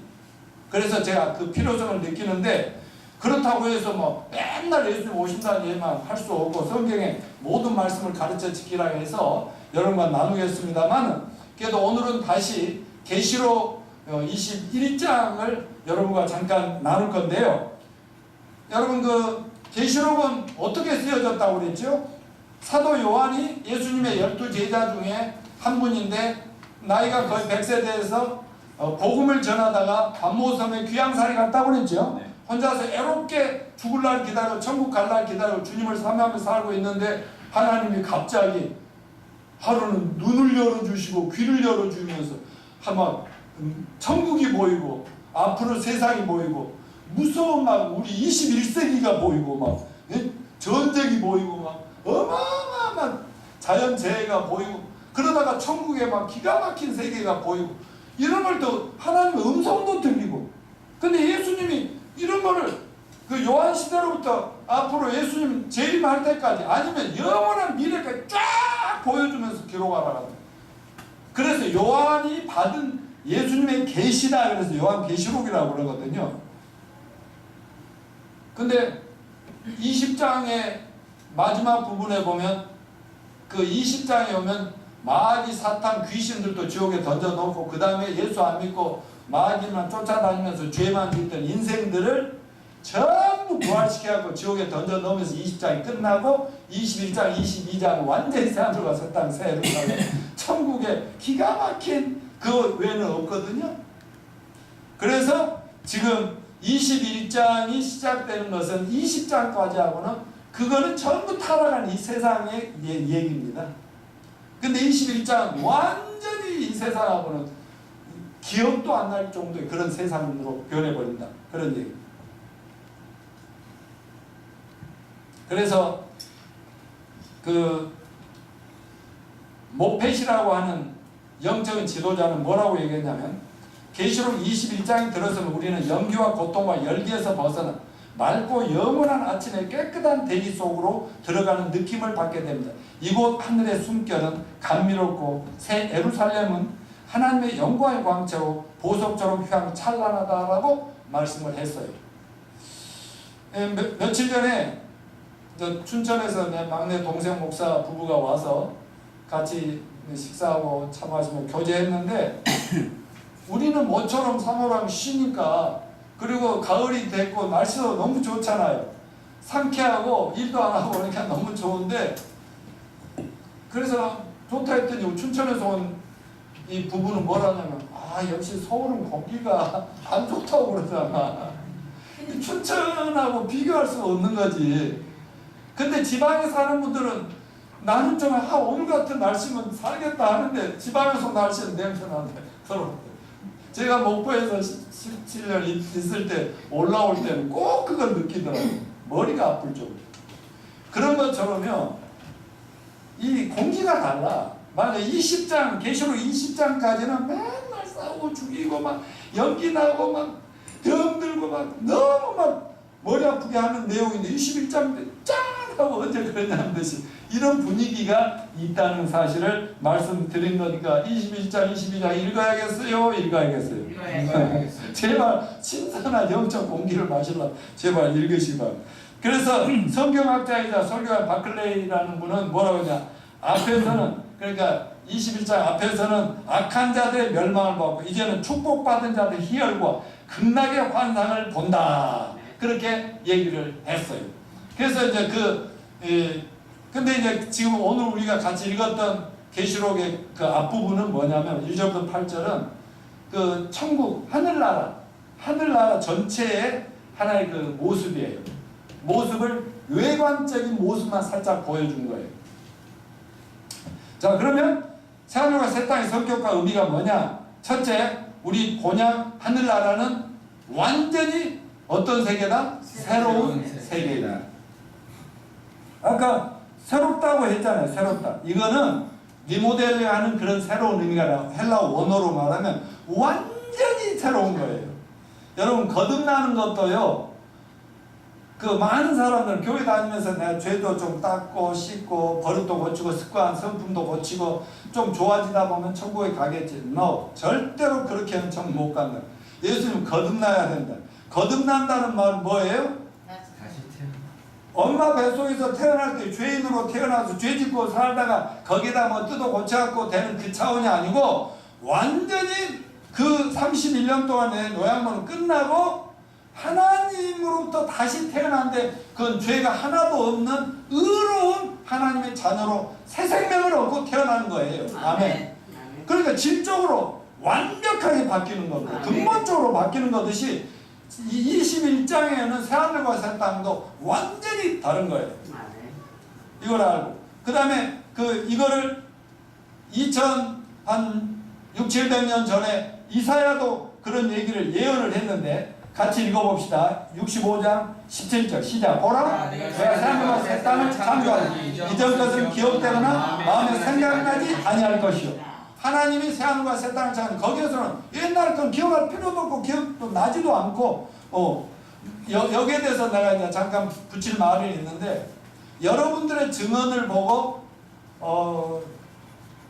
그래서 제가 그 필요성을 느끼는데 그렇다고 해서 맨날 예수님 오신다는 얘기만 할 수 없고 성경의 모든 말씀을 가르쳐 지키라 해서 여러분과 나누겠습니다만 그래도 오늘은 다시 계시록 21장을 여러분과 잠깐 나눌 건데요. 여러분 계시록은 어떻게 쓰여졌다고 그랬죠? 사도 요한이 예수님의 12제자 중에 한 분인데 나이가 거의 100세 돼서 복음을 전하다가 반모섬에 귀양살이 갔다고 그랬죠. 혼자서 애롭게 죽을 날 기다리고 천국 갈 날 기다리고 주님을 사모하며 살고 있는데 하나님이 갑자기 하루는 눈을 열어주시고 귀를 열어주면서 막 천국이 보이고 앞으로 세상이 보이고 무서운 우리 21세기가 보이고 전쟁이 보이고 어마어마한 자연재해가 보이고 그러다가 천국에 기가 막힌 세계가 보이고 이런 걸 또 하나님의 음성도 들리고 근데 예수님이 이런 거를 그 요한 시대로부터 앞으로 예수님 재림할 때까지 아니면 영원한 미래까지 쫙 보여주면서 기록하라고. 그래서 요한이 받은 예수님의 계시다 그래서 요한 계시록이라고 그러거든요. 근데 20장의 마지막 부분에 보면 그 20장에 오면 마귀 사탄 귀신들도 지옥에 던져놓고 그 다음에 예수 안 믿고 마귀만 쫓아다니면서 죄만 짓던 인생들을 전부 부활시켜갖고 지옥에 던져놓으면서 20장이 끝나고 21장 22장 완전히 새하늘과 새 땅 새 예루살렘 천국에 기가 막힌 그 외에는 없거든요. 그래서 지금 21장이 시작되는 것은 20장까지 하고는 그거는 전부 타락한 이 세상의 얘기입니다. 근데 21장 완전히 이 세상하고는 기억도 안 날 정도의 그런 세상으로 변해버린다. 그런 얘기입니다. 그래서 모펫이라고 하는 영적인 지도자는 뭐라고 얘기했냐면 계시록 21장이 들어서면 우리는 연기와 고통과 열기에서 벗어나 맑고 영원한 아침의 깨끗한 대기 속으로 들어가는 느낌을 받게 됩니다. 이곳 하늘의 숨결은 감미롭고 새 예루살렘은 하나님의 영광의 광채로 보석처럼 휘황찬란하다라고 말씀을 했어요. 며칠 전에 저 춘천에서 내 막내 동생 목사 부부가 와서 같이 식사하고 차 마시며 교제했는데 우리는 모처럼 3월랑 쉬니까 그리고 가을이 됐고 날씨도 너무 좋잖아요. 상쾌하고 일도 안 하고 그러니까 너무 좋은데 그래서 좋다 했더니 춘천에서 온 이 부부는 뭐라냐면 역시 서울은 공기가 안 좋다고 그러잖아. 춘천하고 비교할 수가 없는 거지. 근데 지방에 사는 분들은 나는 좀 오늘 같은 날씨면 살겠다 하는데 지방에서 날씨는 냄새나는데 서로. 제가 목포에서 17년 있을 때 올라올 때는 꼭 그걸 느끼더라고요. 머리가 아플 정도. 그런 것처럼요. 이 공기가 달라. 만약 20장, 계시록 20장까지는 맨날 싸우고 죽이고 막 연기 나고 막 병들고 막 너무 막 머리 아프게 하는 내용인데 21장 때 짠! 하고 언제 그러냐는 듯이 이런 분위기가 있다는 사실을 말씀드린 거니까 21장, 22장 읽어야겠어요? 읽어야겠어요? 제발 신선한 영적 공기를 마시려면 제발 읽으시기 바랍니다. 그래서 성경학자이자 설교한 바클레이라는 분은 뭐라고 하냐, 앞에서는 그러니까 21장 앞에서는 악한 자들의 멸망을 받고 이제는 축복받은 자들의 희열과 극락의 환상을 본다, 그렇게 얘기를 했어요. 그래서 이제 근데 이제 지금 오늘 우리가 같이 읽었던 계시록의 그 앞부분은 뭐냐면 1절부터 8절은 그 천국 하늘나라 전체의 하나의 그 모습이에요. 모습을 외관적인 모습만 살짝 보여준 거예요. 자, 그러면 새하늘과 새 땅의 성격과 의미가 뭐냐? 첫째, 우리 본향 하늘나라는 완전히 어떤 세계다? 새로운 세계다. 아까 새롭다고 했잖아요. 새롭다. 이거는 리모델링하는 그런 새로운 의미가 헬라어 원어로 말하면 완전히 새로운 거예요. 여러분, 거듭나는 것도요, 그 많은 사람들은 교회 다니면서 내가 죄도 좀 닦고 씻고 버릇도 고치고 습관 성품도 고치고 좀 좋아지다 보면 천국에 가겠지. No, 절대로 그렇게 하면 천국 못 간다. 예수님 거듭나야 된다. 거듭난다는 말은 뭐예요? 엄마 뱃속에서 태어날 때 죄인으로 태어나서 죄 짓고 살다가 거기다 뭐 뜯어 고쳐갖고 되는 그 차원이 아니고 완전히 그 31년 동안의 노양모는 끝나고 하나님으로부터 다시 태어났는데 그건 죄가 하나도 없는 의로운 하나님의 자녀로 새 생명을 얻고 태어나는 거예요. 아멘. 그러니까 질적으로 완벽하게 바뀌는 거고 근본적으로 바뀌는 거듯이 21장에는 새하늘과 새 땅도 완전히 다른 거예요. 이걸 알고 그 다음에 이거를 2000한 600~700년 전에 이사야도 그런 얘기를 예언을 했는데 같이 읽어봅시다. 65장 17절 시작. 보라, 내가 새하늘과 새 땅을 창조하리. 이전 것은 기억되거나 마음에 생각나지 아니할 것이요. 하나님이 새하늘과 새 땅을 창조하니 거기에서는 옛날 건 기억할 필요도 없고 기억도 나지도 않고 여기에 대해서 내가 이제 잠깐 붙일 말이 있는데 여러분들의 증언을 보고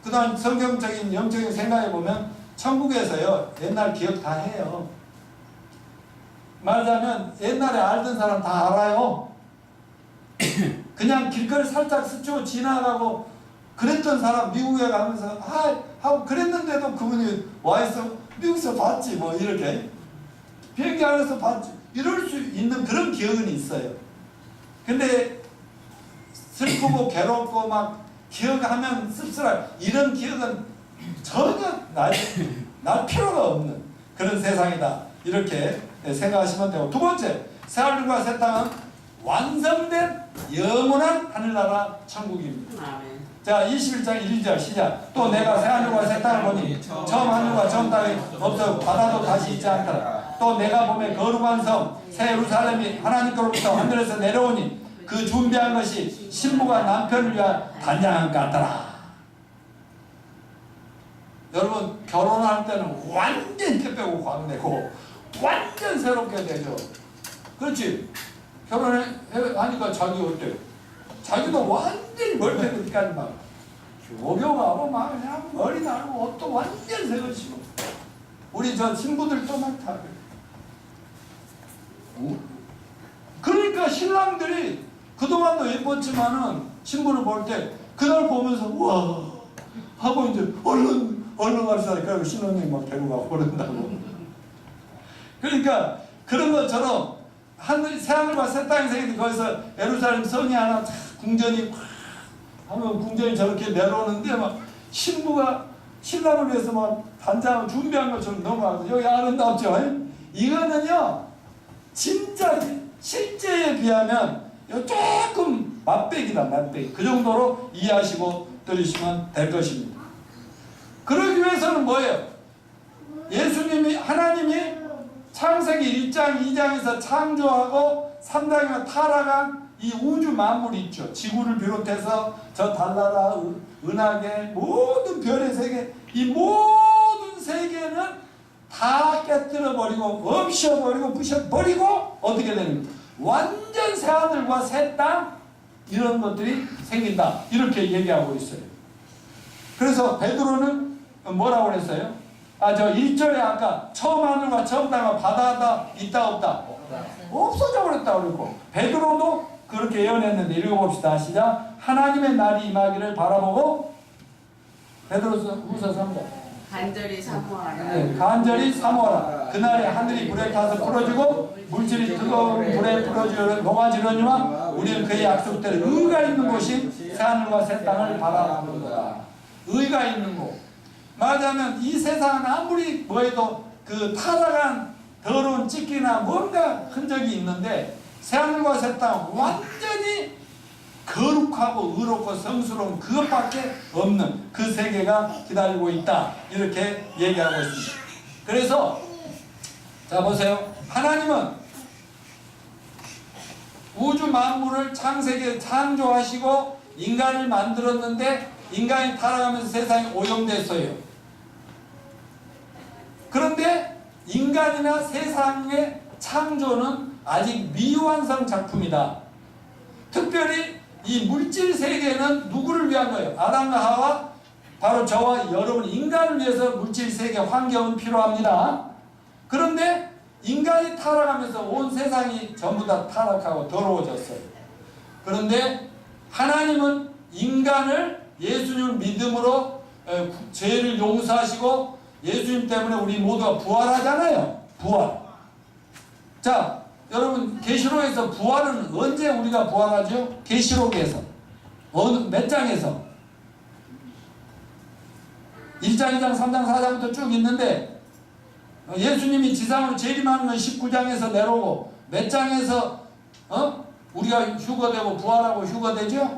그 다음 성경적인 영적인 생각해 보면 천국에서요 옛날 기억 다 해요. 말하자면 옛날에 알던 사람 다 알아요. 그냥 길거리 살짝 스쳐 지나가고 그랬던 사람 미국에 가면서 하고 그랬는데도 그분이 와있어 미국에서 봤지 뭐 이렇게 비행기 안에서 봤지 이럴 수 있는 그런 기억은 있어요. 근데 슬프고 괴롭고 막 기억하면 씁쓸할 이런 기억은 전혀 날 필요가 없는 그런 세상이다 이렇게 생각하시면 되고, 두 번째 새하늘과 새 땅은 완성된 영원한 하늘나라 천국입니다. 자 21장 1절 시작. 또 내가 새하늘과 새 땅을 보니 처음 하늘과 처음 땅이 없어 바다도 다시 있지 않더라. 또 내가 보매 거룩한 성 새 예루살렘이 하나님께로부터 하늘에서 내려오니 그 준비한 것이 신부가 남편을 위한 단장한 것 같더라. 여러분 결혼할 때는 완전 태빼고 광내고 완전 새롭게 되죠. 그렇지? 결혼하니까 자기 어때? 자기도 완전히 머리 때까지 막 조경하고 막 그냥 머리 나르고 옷도 완전 새것이고 우리 저 신부들도 막 다 그러니까 신랑들이 그동안도 예뻤지만은 신부를 볼 때 그날 보면서 와 하고 이제 얼른 갑시다. 그리고 신혼여행 막 데려가고 그런다고. 그러니까 그런 것처럼 새하늘과 새 땅이 생기는데 거기서 예루살렘 성이 하나 궁전이 하면 궁전이 저렇게 내려오는데 막 신부가 신랑을 위해서 막 단장을 준비한 것처럼 넘어가서 여기 아름답죠. 이거는요 진짜 실제에 비하면 조금 맛배기다. 맛배기. 그 정도로 이해하시고 들으시면 될 것입니다. 그러기 위해서는 뭐예요? 예수님이 하나님이 창세기 1장 2장에서 창조하고 3장에 타락한 이 우주 만물 있죠. 지구를 비롯해서 저 달나라, 은하계, 모든 별의 세계, 이 모든 세계는 다 깨뜨려버리고 없애버리고 부셔버리고 어떻게 되는 거예요? 완전 새하늘과 새 땅 이런 것들이 생긴다. 이렇게 얘기하고 있어요. 그래서 베드로는 뭐라고 그랬어요? 저 1절에 아까 처음 하늘과 처음 땅과 바다가 있다 없다? 없어져 버렸다 그러고 베드로도 그렇게 예언했는데 읽어봅시다. 시작. 하나님의 날이 임하기를 바라보고 베드로서 후서 3장 간절히 사모하라. 네, 간절히 사모하라. 그날에 하늘이 불에 타서 풀어지고 물질이 뜨거운 불에 풀어지려 녹아지려니와 우리는 그의 약속대로 의가 있는 곳이 새하늘과 새 땅을 바라보는도다. 의가 있는 곳. 말하자면 이 세상은 아무리 뭐해도 그 타락한 더러운 찢기나 뭔가 흔적이 있는데 새하늘과 새 땅은 완전히 거룩하고 의롭고 성스러운 그것밖에 없는 그 세계가 기다리고 있다. 이렇게 얘기하고 있습니다. 그래서 자 보세요. 하나님은 우주 만물을 창세기에 창조하시고 인간을 만들었는데 인간이 타락하면서 세상이 오염됐어요. 그런데 인간이나 세상의 창조는 아직 미완성 작품이다. 특별히 이 물질 세계는 누구를 위한 거예요? 아담과 하와, 바로 저와 여러분 인간을 위해서 물질 세계 환경은 필요합니다. 그런데 인간이 타락하면서 온 세상이 전부 다 타락하고 더러워졌어요. 그런데 하나님은 인간을 예수님을 믿음으로 죄를 용서하시고 예수님 때문에 우리 모두가 부활하잖아요. 부활. 자, 여러분 계시록에서 부활은 언제 우리가 부활하죠? 계시록에서 몇 장에서? 1장, 2장, 3장, 4장부터 쭉 있는데 예수님이 지상으로 재림하는 건 19장에서 내려오고 몇 장에서 우리가 휴거되고 부활하고 휴거되죠?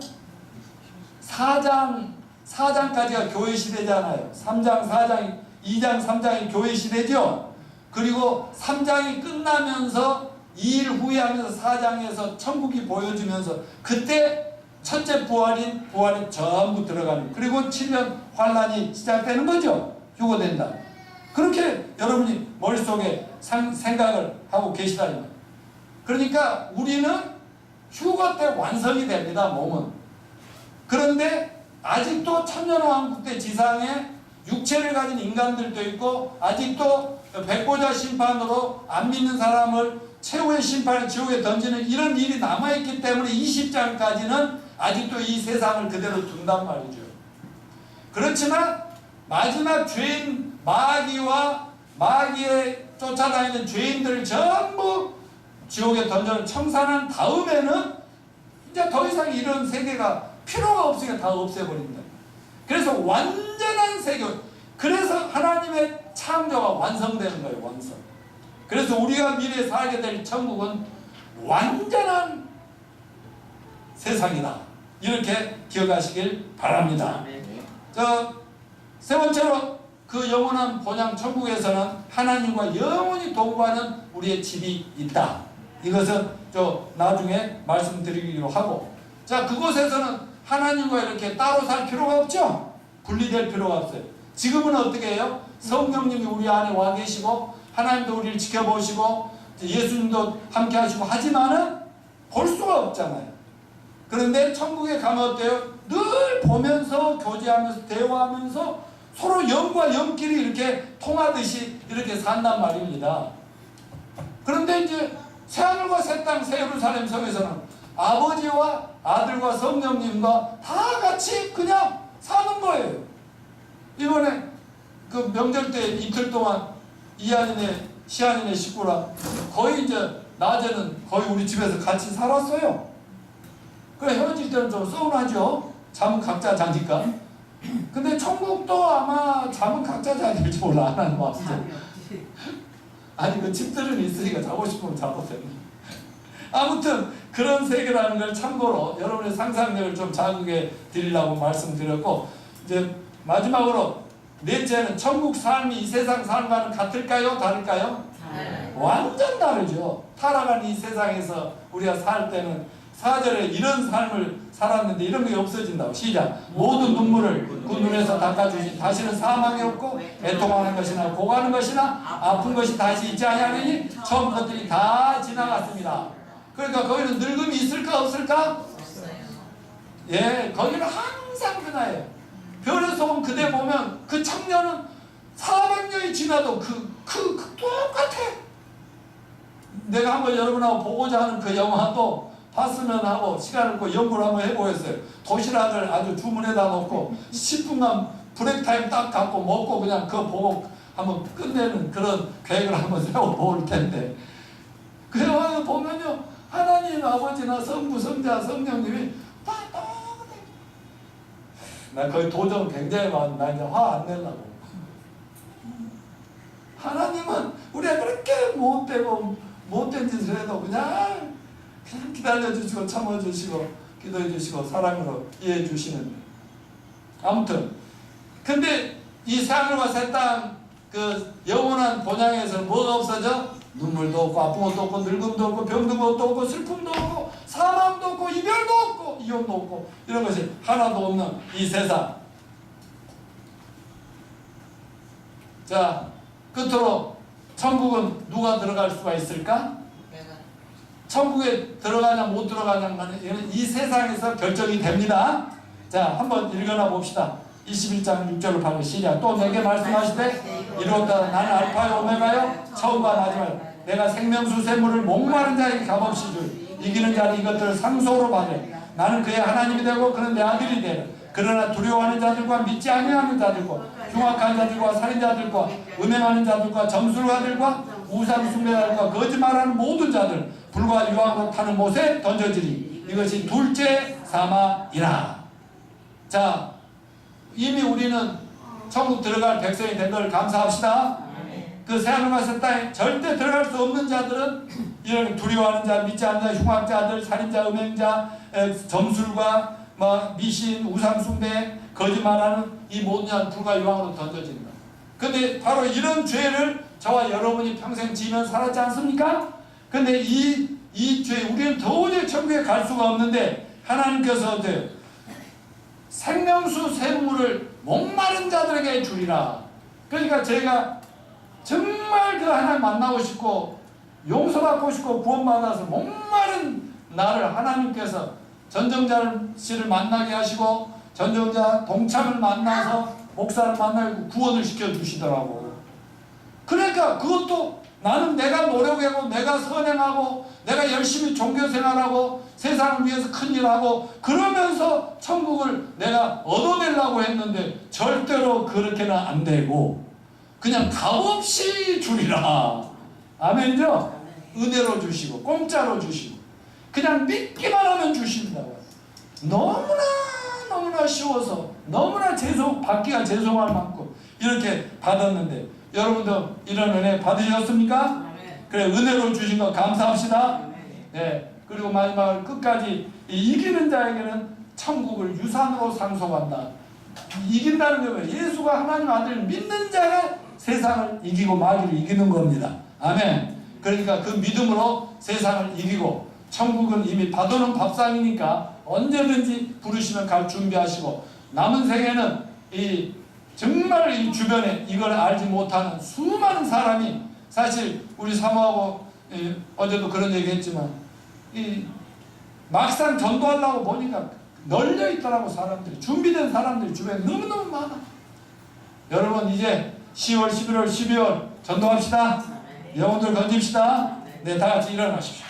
4장까지가 교회 시대잖아요. 3장, 4장, 2장, 3장이 교회 시대죠? 그리고 3장이 끝나면서 2일 후에 하면서 4장에서 천국이 보여주면서 그때 첫째 부활이 전부 들어가는 그리고 7년 환란이 시작되는 거죠. 휴거된다. 그렇게 여러분이 머릿속에 생각을 하고 계시다니. 그러니까 우리는 휴거 때 완성이 됩니다. 몸은. 그런데 아직도 천년왕국 때 지상에 육체를 가진 인간들도 있고 아직도 백보자 심판으로 안 믿는 사람을 최후의 심판을 지옥에 던지는 이런 일이 남아있기 때문에 20장까지는 아직도 이 세상을 그대로 둔단 말이죠. 그렇지만 마지막 죄인 마귀와 마귀에 쫓아다니는 죄인들을 전부 지옥에 던져 청산한 다음에는 이제 더 이상 이런 세계가 필요가 없으니까 다 없애버린다. 그래서 완전한 세계, 그래서 하나님의 창조가 완성되는 거예요. 완성. 그래서 우리가 미래에 살게 될 천국은 완전한 세상이다. 이렇게 기억하시길 바랍니다. 세 번째로 그 영원한 본향 천국에서는 하나님과 영원히 동거하는 우리의 집이 있다. 이것은 나중에 말씀드리기로 하고, 자 그곳에서는 하나님과 이렇게 따로 살 필요가 없죠. 분리될 필요가 없어요. 지금은 어떻게 해요? 성령님이 우리 안에 와 계시고 하나님도 우리를 지켜보시고 예수님도 함께 하시고 하지만은 볼 수가 없잖아요. 그런데 천국에 가면 어때요? 늘 보면서 교제하면서 대화하면서 서로 영과 영끼리 이렇게 통하듯이 이렇게 산단 말입니다. 그런데 이제 새하늘과 새 땅 새 예루살렘 성에서는 아버지와 아들과 성령님과 다 같이 그냥 사는 거예요. 이번에 그 명절 때 이틀 동안 이한이네 시한이네 식구랑 거의 이제 낮에는 거의 우리 집에서 같이 살았어요. 그래 헤어질 때는 좀 서운하죠. 잠은 각자 자니까. 근데 천국도 아마 잠은 각자 자릴지 몰라. 하나님 앞에서. 아니 그 집들은 있으니까 자고 싶으면 자도 되는. 아무튼 그런 세계라는 걸 참고로 여러분의 상상력을 좀 자극해 드리려고 말씀드렸고, 이제 마지막으로 넷째는 천국 삶이 이 세상 삶과는 같을까요? 다를까요? 완전 다르죠. 타락한 이 세상에서 우리가 살 때는 4절에 이런 삶을 살았는데 이런 게 없어진다고. 시작. 모든 눈물을 그 눈에서 닦아주시 다시는 사망이 없고 애통하는 것이나 고가는 것이나 아픈 것이 다시 있지 아니하니 처음 것들이 다 지나갔습니다. 그러니까 거기는 늙음이 있을까 없을까? 없어요. 예, 거기는 항상 그나요. 별에서 온 그대 보면 그 청년은 400년이 지나도 그 똑같아. 내가 한번 여러분하고 보고자 하는 그 영화도 봤으면 하고 시간을 꼭 연구를 한번 해보겠어요. 도시락을 아주 주문해다 놓고 10분간 브레이크타임 딱 갖고 먹고 그냥 그거 보고 한번 끝내는 그런 계획을 한번 세워볼 텐데, 그 영화를 보면요 하나님 아버지나 성부 성자 성령님이 다 똑같아요. 나 거의 도전 굉장히 많아. 나 이제 화 안 내려고. 하나님은 우리가 그렇게 못되고 못된 짓을 해도 그냥 기다려주시고 참아주시고 기도해주시고 사랑으로 이해해주시는. 아무튼 근데 이 새하늘과 새 땅 그 영원한 본향에서 뭐가 없어져? 눈물도 없고 아픈 것도 없고 늙음도 없고 병든 것도 없고 슬픔도 없고 사망도 없고 이별도 없고 이혼도 없고 이런 것이 하나도 없는 이 세상. 자, 끝으로 천국은 누가 들어갈 수가 있을까? 천국에 들어가냐 못 들어가냐는 이 세상에서 결정이 됩니다. 자, 한번 읽어나 봅시다. 21장 6절로 바로 시작. 또 내게 말씀하시되 이루었다. 나는 알파요 오메가요 처음과 마지막. 내가 생명수 샘물을 목마른 자에게 값없이 줄. 이기는 자는 이것들을 상속으로 받으려. 나는 그의 하나님이 되고 그는 내 아들이 되려. 그러나 두려워하는 자들과 믿지 아니하는 자들과 흉악한 자들과 살인자들과 음행하는 자들과 점술가들과 우상 숭배자들과 거짓말하는 모든 자들 불과 유황으로 타는 못에 던져지리. 이것이 둘째 사망이라. 자, 이미 우리는 천국 들어갈 백성이 된 걸 감사합시다. 그 새하늘과 새 땅에 절대 들어갈 수 없는 자들은 이런 두려워하는 자, 믿지 않는 자, 흉악자들, 살인자, 음행자, 점술과 미신, 우상숭배, 거짓말하는 이 모든 자는 불과 유황으로 던져진다. 근데 바로 이런 죄를 저와 여러분이 평생 지면 살았지 않습니까? 근데 이 죄, 우리는 도저히 천국에 갈 수가 없는데 하나님께서 어때요? 생명수 샘물을 목마른 자들에게 주리라. 그러니까 제가 정말 그 하나님 만나고 싶고 용서받고 싶고 구원받아서 목마른 나를 하나님께서 전정자를 만나게 하시고 전정자 동참을 만나서 목사를 만나고 구원을 시켜주시더라고. 그러니까 그것도 나는 내가 노력하고 내가 선행하고 내가 열심히 종교생활하고 세상을 위해서 큰일하고 그러면서 천국을 내가 얻어내려고 했는데 절대로 그렇게는 안 되고 그냥 값없이 주리라. 아멘이죠? 은혜로 주시고 공짜로 주시고 그냥 믿기만 하면 주신다. 너무나 쉬워서 너무나 받기가 죄송할 만큼 이렇게 받았는데 여러분도 이런 은혜 받으셨습니까? 그래, 은혜로 주신 거 감사합시다. 네. 그리고 마지막으로 끝까지 이기는 자에게는 천국을 유산으로 상속한다. 이긴다는 게 뭐예요? 예수가 하나님 아들 믿는 자가 세상을 이기고 마귀를 이기는 겁니다. 아멘. 그러니까 그 믿음으로 세상을 이기고 천국은 이미 받아놓은 밥상이니까 언제든지 부르시면 갈 준비하시고 남은 생에는 정말 이 주변에 이걸 알지 못하는 수많은 사람이 사실 우리 사모하고 어제도 그런 얘기 했지만 막상 전도하려고 보니까 널려 있더라고. 사람들이 준비된 사람들이 주변에 너무너무 많아. 여러분 이제 10월 11월 12월 전도합시다. 영혼들 건집시다. 네, 다 같이 일어나십시오.